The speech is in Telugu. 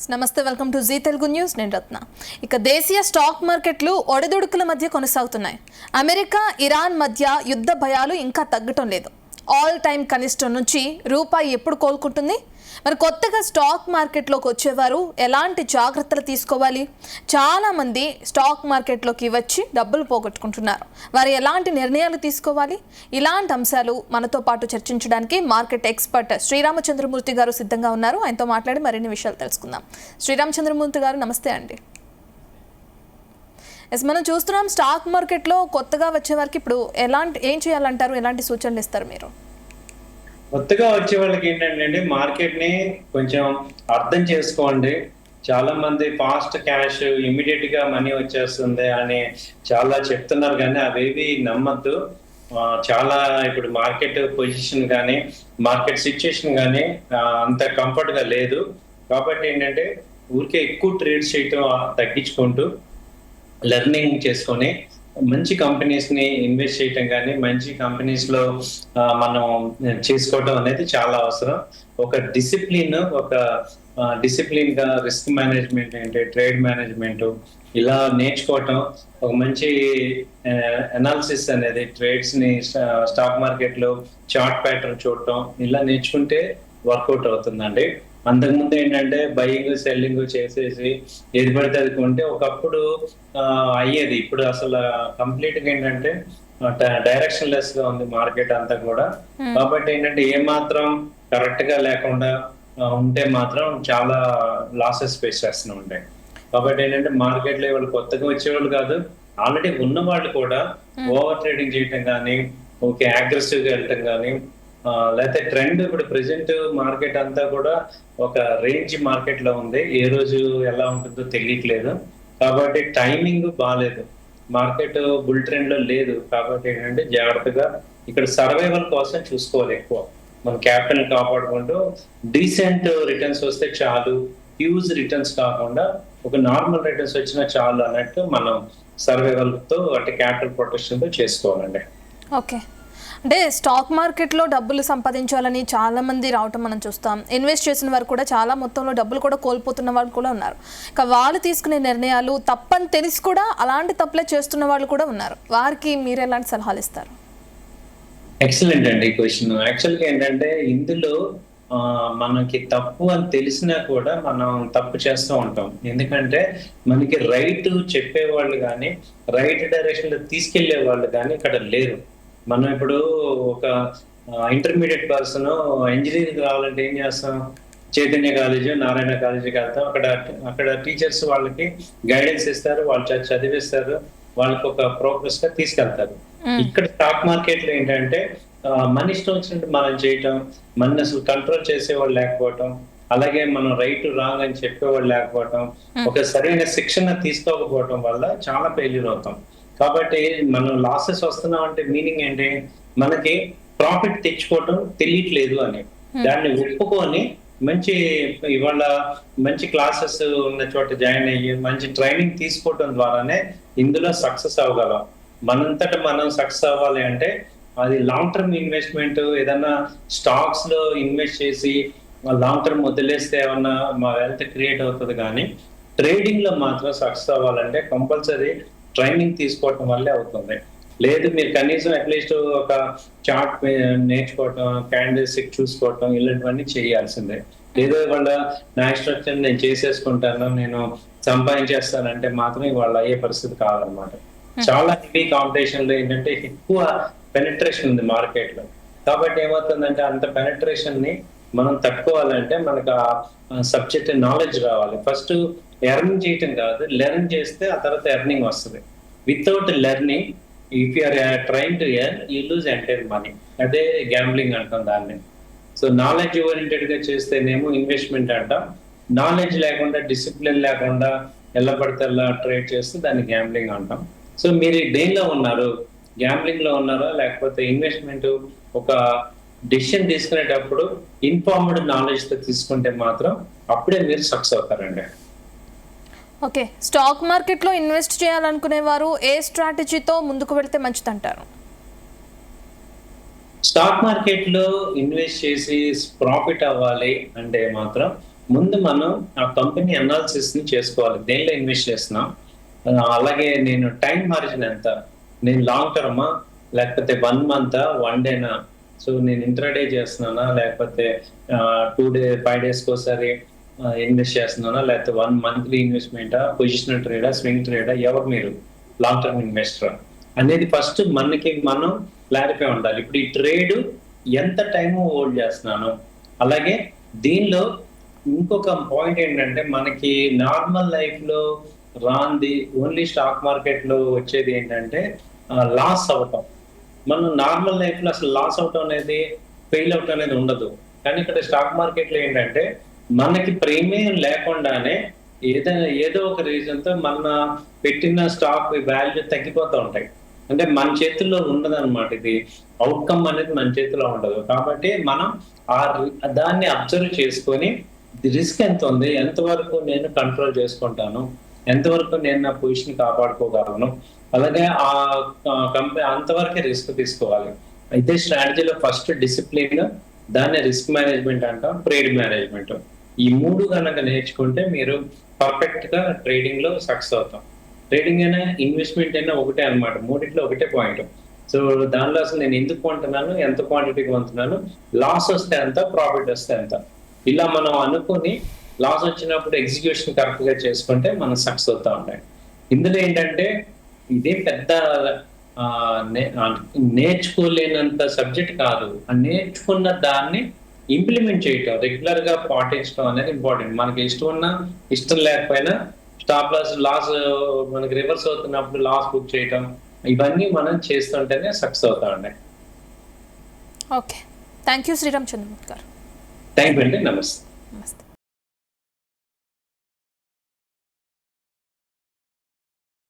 నమస్తే, welcome to Zee Telugu news. నేను రత్న. ఇక దేశీయ స్టాక్ మార్కెట్లు ఒడిదుడుకుల మధ్య కొనసాగుతున్నాయి. అమెరికా, ఇరాన్ మధ్య యుద్ధ భయాలు ఇంకా తగ్గటం లేదు. ఆల్ టైమ్ కనిష్టం నుంచి రూపాయి ఎప్పుడు కోలుకుంటుంది? మరి కొత్తగా స్టాక్ మార్కెట్లోకి వచ్చేవారు ఎలాంటి జాగ్రత్తలు తీసుకోవాలి? చాలామంది స్టాక్ మార్కెట్లోకి వచ్చి డబ్బులు పోగొట్టుకుంటున్నారు. వారు ఎలాంటి నిర్ణయాలు తీసుకోవాలి? ఇలాంటి అంశాలు మనతో పాటు చర్చించడానికి మార్కెట్ ఎక్స్పర్ట్ శ్రీరామచంద్రమూర్తి గారు సిద్ధంగా ఉన్నారు. ఆయనతో మాట్లాడి మరిన్ని విషయాలు తెలుసుకుందాం. శ్రీరామచంద్రమూర్తి గారు, నమస్తే అండి. మనం చూస్తున్నాం స్టాక్ మార్కెట్లో కొత్తగా వచ్చే వారికి ఇప్పుడు ఏం చేయాలంటారు? ఎలాంటి సూచనలు ఇస్తారు మీరు? కొత్తగా వచ్చే వాళ్ళకి ఏంటంటే మార్కెట్ ని కొంచెం అర్థం చేసుకోండి. చాలా మంది ఫాస్ట్ క్యాష్ ఇమీడియట్ గా మనీ వచ్చేస్తుంది అని చాలా చెప్తున్నారు, కానీ అవేవి నమ్మద్దు. చాలా ఇప్పుడు మార్కెట్ పొజిషన్ కానీ మార్కెట్ సిచ్యుయేషన్ కానీ అంత కంఫర్ట్ గా లేదు. కాబట్టి ఏంటంటే ఊరికే ఎక్కువ ట్రేడ్స్ చేయటం తగ్గించుకుంటూ లెర్నింగ్ చేసుకొని మంచి కంపెనీస్ ని ఇన్వెస్ట్ చేయటం కానీ మంచి కంపెనీస్ లో మనం చేసుకోవటం అనేది చాలా అవసరం. ఒక డిసిప్లిన్ గా రిస్క్ మేనేజ్మెంట్ ఏంటి, ట్రేడ్ మేనేజ్మెంట్ ఇలా నేర్చుకోవటం, ఒక మంచి అనాలిసిస్ అనేది ట్రేడ్స్ ని స్టాక్ మార్కెట్ లో చార్ట్ ప్యాటర్న్ చూడటం ఇలా నేర్చుకుంటే వర్కౌట్ అవుతుందండి. అంతకుముందు ఏంటంటే బయింగ్ సెల్లింగ్ చేసేసి ఏది పడితే అది కొంటే ఒకప్పుడు అయ్యేది. ఇప్పుడు అసలు కంప్లీట్ గా ఏంటంటే డైరెక్షన్ లెస్ గా ఉంది మార్కెట్ అంతా కూడా. కాబట్టి ఏంటంటే ఏ మాత్రం కరెక్ట్ గా లేకుండా ఉంటే మాత్రం చాలా లాసెస్ ఫేస్ చేస్తూ ఉంటాయి. కాబట్టి ఏంటంటే మార్కెట్ లో వాళ్ళు కొత్తగా వచ్చేవాళ్ళు కాదు, ఆల్రెడీ ఉన్న వాళ్ళు కూడా ఓవర్ ట్రేడింగ్ చేయటం కానీ, ఓకే అగ్రెసివ్ గా వెళ్ళటం కానీ, లేకపోతే ట్రెండ్ ఇప్పుడు ప్రెసెంట్ మార్కెట్ అంతా కూడా ఒక రేంజ్ మార్కెట్ లో ఉంది. ఏ రోజు ఎలా ఉంటుందో తెలియట్లేదు. కాబట్టి టైమింగ్ బాగాలేదు, మార్కెట్ బుల్ ట్రెండ్ లో లేదు. కాబట్టి ఏంటంటే జాగ్రత్తగా ఇక్కడ సర్వైవల్ కోసం చూసుకోవాలి. ఎక్కువ మన క్యాపిటల్ కాపాడుకుంటూ డీసెంట్ రిటర్న్స్ వస్తే చాలు, హ్యూజ్ రిటర్న్స్ కాకుండా ఒక నార్మల్ రిటర్న్స్ వచ్చినా చాలు అన్నట్టు మనం సర్వైవల్ తో అంటే క్యాపిటల్ ప్రొటెక్షన్ తో చేసుకోవాలండి. ఓకే, అంటే స్టాక్ మార్కెట్లో డబ్బులు సంపాదించాలని చాలా మంది రావటం మనం చూస్తాం. ఇన్వెస్ట్ చేసిన వారు కూడా చాలా మొత్తంలో డబ్బులు కూడా కోల్పోతున్న వాళ్ళు కూడా ఉన్నారు. ఇక వాళ్ళు తీసుకునే నిర్ణయాలు తప్పని తెలిసి కూడా అలాంటి తప్పులే చేస్తున్న వాళ్ళు కూడా ఉన్నారు. వారికి మీరు ఎలాంటి సలహాలు ఇస్తారు? ఎక్సలెంట్ అండి ఈ క్వశ్చన్. యాక్చువల్గా ఏంటంటే ఇందులో మనకి తప్పు అని తెలిసినా కూడా మనం తప్పు చేస్తూ ఉంటాం. ఎందుకంటే మనకి రైట్ చెప్పేవాళ్ళు కానీ రైట్ డైరెక్షన్ లో తీసుకెళ్లే వాళ్ళు కానీ ఇక్కడ లేరు. మనం ఇప్పుడు ఒక ఇంటర్మీడియట్ పర్సన్ ఇంజనీరింగ్ కావాలంటే ఏం చేస్తాం? చైతన్య కాలేజ్, నారాయణ కాలేజీకి వెళ్తాం. అక్కడ టీచర్స్ వాళ్ళకి గైడెన్స్ ఇస్తారు, వాళ్ళు చదివిస్తారు, వాళ్ళకి ఒక ప్రోగ్రెస్ గా తీసుకెళ్తారు. ఇక్కడ స్టాక్ మార్కెట్ లో ఏంటంటే మన ఇష్టం వచ్చినట్టు మనం చేయటం, మన అసలు కంట్రోల్ చేసేవాళ్ళు లేకపోవటం, అలాగే మనం రైట్ రాంగ్ అని చెప్పేవాళ్ళు లేకపోవటం, ఒక సరైన శిక్షణ తీసుకోకపోవటం వల్ల చాలా ఫెయిల్యూర్ అవుతాం. కాబట్టి మనం లాసెస్ వస్తున్నాం అంటే మీనింగ్ ఏంటి? మనకి ప్రాఫిట్ తెచ్చుకోవటం తెలియట్లేదు అని. దాన్ని ఒప్పుకొని ఇవాళ మంచి క్లాసెస్ ఉన్న చోట జాయిన్ అయ్యి మంచి ట్రైనింగ్ తీసుకోవటం ద్వారానే ఇందులో సక్సెస్ అవ్వగలం. మనంతట మనం సక్సెస్ అవ్వాలి అంటే అది లాంగ్ టర్మ్ ఇన్వెస్ట్మెంట్. ఏదన్నా స్టాక్స్ లో ఇన్వెస్ట్ చేసి లాంగ్ టర్మ్ వదిలేస్తే ఏమన్నా మా వెల్త్ క్రియేట్ అవుతుంది, కానీ ట్రేడింగ్ లో మాత్రం సక్సెస్ అవ్వాలంటే కంపల్సరీ ట్రైనింగ్ తీసుకోవటం వల్లే అవుతుంది. లేదు మీరు కనీసం అట్లీస్ట్ ఒక చార్ట్ నేర్చుకోవటం, క్యాండిల్ స్టిక్ చూసుకోవటం ఇలాంటివన్నీ చేయాల్సిందే. ఏదో వాళ్ళ నా ఇన్స్ట్రక్షన్ నేను చేసేసుకుంటాను, నేను సంపాదించేస్తానంటే మాత్రం వాళ్ళు అయ్యే పరిస్థితి కాదనమాట. చాలా హెవీ కాంపిటీషన్ లో ఏంటంటే ఎక్కువ పెనిట్రేషన్ ఉంది మార్కెట్ లో. కాబట్టి ఏమవుతుందంటే అంత పెనిట్రేషన్ ని మనం తట్టుకోవాలంటే మనకు ఆ సబ్జెక్ట్ నాలెడ్జ్ రావాలి. ఫస్ట్ ఎర్న్ చేయటం కాదు, లెర్న్ చేస్తే ఆ తర్వాత ఎర్నింగ్ వస్తుంది. Without learning if you are trying to earn you lose entire money. అదే గ్యాంబ్లింగ్ అంటాం దాన్ని. సో నాలెడ్జ్ ఓరియంటెడ్ గా చేస్తేనేమో ఇన్వెస్ట్మెంట్ అంటాం. నాలెడ్జ్ లేకుండా డిసిప్లిన్ లేకుండా ఎలా పడితే అలా ట్రేడ్ చేస్తే దాన్ని గ్యాంబ్లింగ్ అంటాం. సో మీరు దేనిలో ఉన్నారు? గ్యాంబ్లింగ్ లో ఉన్నారా లేకపోతే ఇన్వెస్ట్మెంట్ ఒక డిసిషన్ తీసుకునేటప్పుడు ఇన్ఫార్మ్డ్ నాలెడ్జ్ తో తీసుకుంటే మాత్రం అప్పుడే మీరు సక్సెస్ అవుతారండి. ఓకే, స్టాక్ మార్కెట్లో ఇన్వెస్ట్ చేయాలనుకునే వారు ఏ స్ట్రాటజీతో ముందుకు వెళ్తే మంచిదంటారు? స్టాక్ మార్కెట్ లో ఇన్వెస్ట్ చేసి ప్రాఫిట్ అవ్వాలి అంటే మాత్రం ముందు మనం ఆ కంపెనీ అనాలిసిస్ ని చేసుకోవాలి, దేనిలో ఇన్వెస్ట్ చేస్తున్నాం, అలాగే నేను టైం మార్జిన్ ఎంత, నేను లాంగ్ టర్మా లేకపోతే 1 మంత్ 1 డేనా, సో నేను ఇంట్రాడే చేస్తున్నానా లేకపోతే 5 డేస్కి ఒకసారి ఇన్వెస్ట్ చేస్తున్నానా, లేకపోతే 1 మంత్లీ ఇన్వెస్ట్మెంటా, పొజిషనల్ ట్రేడా, స్వింగ్ ట్రేడా, ఎవరు మీరు లాంగ్ టర్మ్ ఇన్వెస్టర్ అనేది ఫస్ట్ మనం క్లారిఫై ఉండాలి. ఇప్పుడు ఈ ట్రేడ్ ఎంత టైం హోల్డ్ చేస్తున్నాను, అలాగే దీనిలో ఇంకొక పాయింట్ ఏంటంటే మనకి నార్మల్ లైఫ్ లో రాంది ఓన్లీ స్టాక్ మార్కెట్ లో వచ్చేది ఏంటంటే లాస్ అవటం. మనం నార్మల్ లైఫ్ లో అసలు లాస్ అవటం అనేది, ఫెయిల్ అవటం అనేది ఉండదు. కానీ ఇక్కడ స్టాక్ మార్కెట్ లో ఏంటంటే మనకి ప్రీమియం లేకుండానే ఏదో ఒక రీజన్ తో మన పెట్టిన స్టాక్ వాల్యూ తగ్గిపోతూ ఉంటాయి. అంటే మన చేతుల్లో ఉండదు అనమాట, ఇది అవుట్కమ్ అనేది మన చేతిలో ఉండదు. కాబట్టి మనం దాన్ని అబ్జర్వ్ చేసుకొని రిస్క్ ఎంత ఉంది, ఎంతవరకు నేను కంట్రోల్ చేసుకుంటాను, ఎంతవరకు నేను నా పొజిషన్ కాపాడుకోగలను, అలాగే ఆ కంపెనీ అంతవరకే రిస్క్ తీసుకోవాలి. అయితే స్ట్రాటజీలో ఫస్ట్ డిసిప్లిన్, దాన్ని రిస్క్ మేనేజ్మెంట్ అంటాం, ట్రేడ్ మేనేజ్మెంట్. ఈ 3 కనుక నేర్చుకుంటే మీరు పర్ఫెక్ట్ గా ట్రేడింగ్ లో సక్సెస్ అవుతాం. ట్రేడింగ్ అయినా ఇన్వెస్ట్మెంట్ అయినా ఒకటే అనమాట, మూడిట్లో ఒకటే పాయింట్. సో దానిలో అసలు నేను ఎందుకు కొంటున్నాను, ఎంత క్వాంటిటీ కొంటున్నాను, లాస్ వస్తే ఎంత, ప్రాఫిట్ వస్తే ఎంత, ఇలా మనం అనుకుని లాస్ వచ్చినప్పుడు ఎగ్జిక్యూషన్ కరెక్ట్ గా చేసుకుంటే మనం సక్సెస్ అవుతా ఉంటాయి. ఇందులో ఏంటంటే ఇదే పెద్ద నేర్చుకోలేనంత సబ్జెక్ట్ కాదు, నేర్చుకున్న దాన్ని ఇంప్లిమెంట్ చేయటం, రెగ్యులర్ గా పాటించడం అనేది ఇంపార్టెంట్. మనకి ఇష్టం ఉన్నా ఇష్టం లేకపోయినా స్టాప్ లాస్ మనకి రివర్స్ అవుతున్నప్పుడు లాస్ బుక్ చేయటం, ఇవన్నీ మనం చేస్తుంటేనే సక్సెస్ అవుతా ఉన్నాయి. Okay, thank you Sriram Chandramurthy garu. Thank you అండి, నమస్తే. నమస్తే.